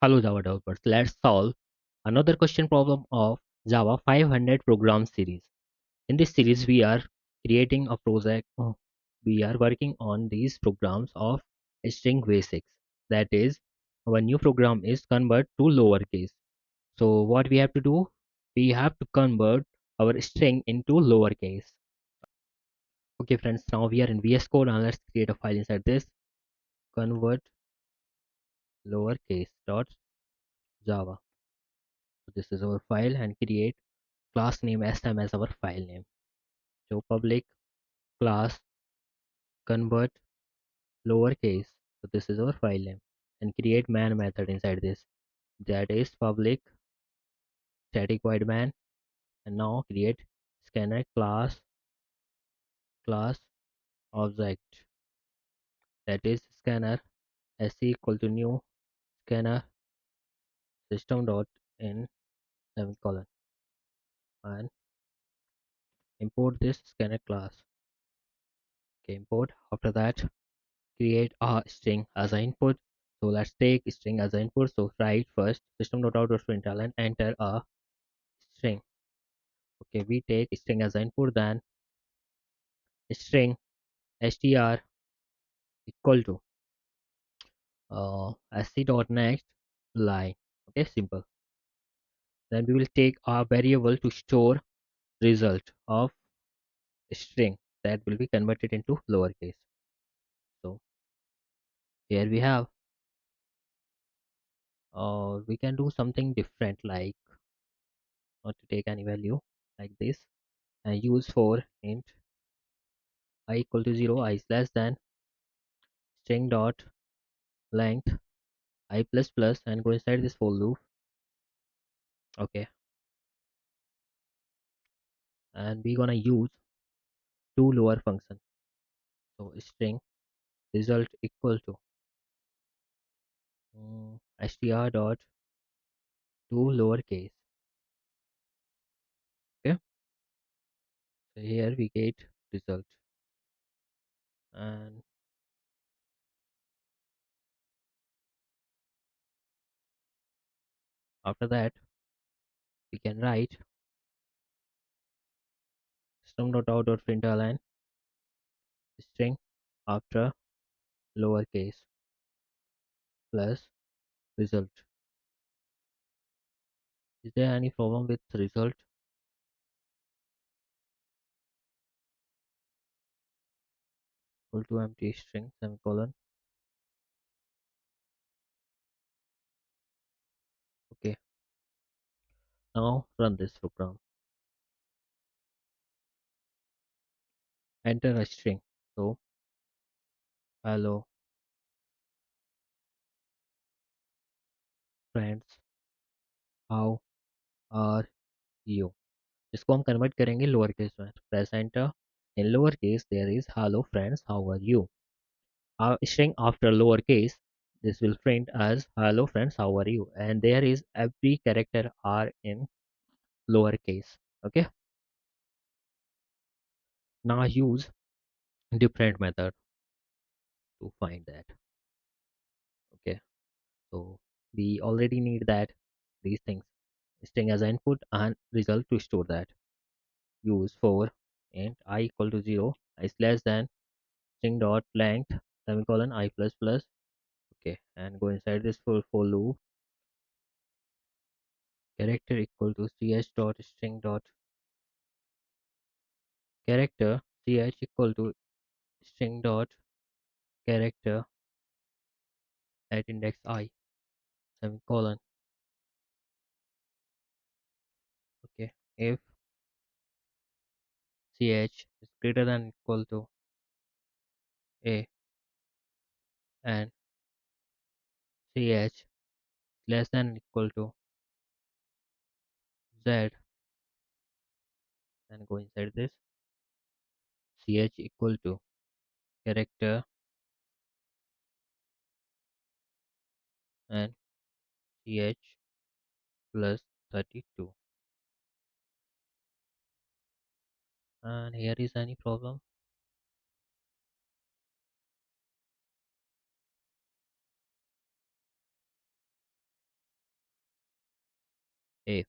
Hello Java developers, let's solve another question problem of Java 500 program series. In this series, we are creating a project. We are working on these programs of string basics. That is, our new program is convert to lowercase. So what we have to do? We have to convert our string into lowercase. Okay, friends. Now we are in VS Code and let's create a file inside this. Convert lowercase dot Java. So this is our file and create class name sm as our file name. So public class convert lowercase. So this is our file name and create man method inside this. That is public static void man and now create scanner class object. That is scanner sc equal to new scanner system dot in semicolon and import this scanner class. Okay, import. After that, create a string as an input. So let's take string as an input. So write first system.out.println and enter a string. Okay, we take string as an input, then string str equal to sc.next line. Okay, simple. Then we will take a variable to store result of string that will be converted into lowercase. So here we have, we can do something different like not to take any value like this and use for int I equal to 0, I is less than string dot length I plus plus and go inside this for loop. Okay, and we gonna use two lower function. So string result equal to str dot two lowercase. Okay, so here we get result, and after that we can write system dot out dot println string after lowercase plus result. Is there any problem with result? Equal to empty string semicolon. Okay, now run this program. Enter a string. So hello friends, how are you? इसको हम convert करेंगे lower case में. Press enter. In lowercase there is hello friends, how are you? Our string after lowercase, this will print as hello friends, how are you? And there is every character are in lowercase. Okay, now use different method to find that. Okay, so we already need that these things, string as input and result to store that. Use for int I equal to 0, I is less than string dot length semicolon I plus plus. Okay, and go inside this for loop. Character equal to ch dot string dot character, ch equal to string dot character at index I semicolon. Okay, if ch is greater than equal to a and ch less than equal to z, then go inside this ch equal to character and ch plus 32. And here is any problem? A.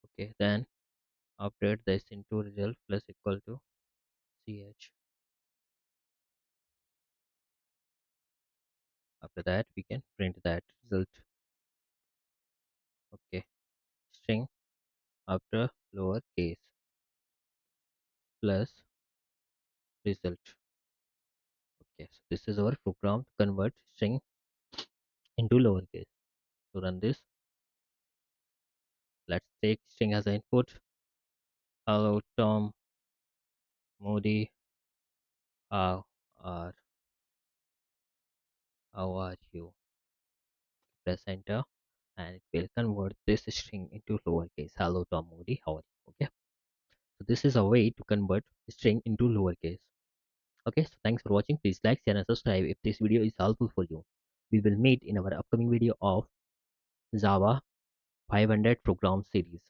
Okay, then update this into result plus equal to ch. After that we can print that result. Okay, string after lowercase plus result. Okay, so this is our program to convert string into lowercase. To run this, let's take string as an input. Hello Tom, Moody, how are you? Press enter and it will convert this string into lowercase. Hello Tom, Moody, how are you? Okay, so this is a way to convert string into lowercase. Okay, so thanks for watching. Please like, share and subscribe if this video is helpful for you. We will meet in our upcoming video of Java 500 program series.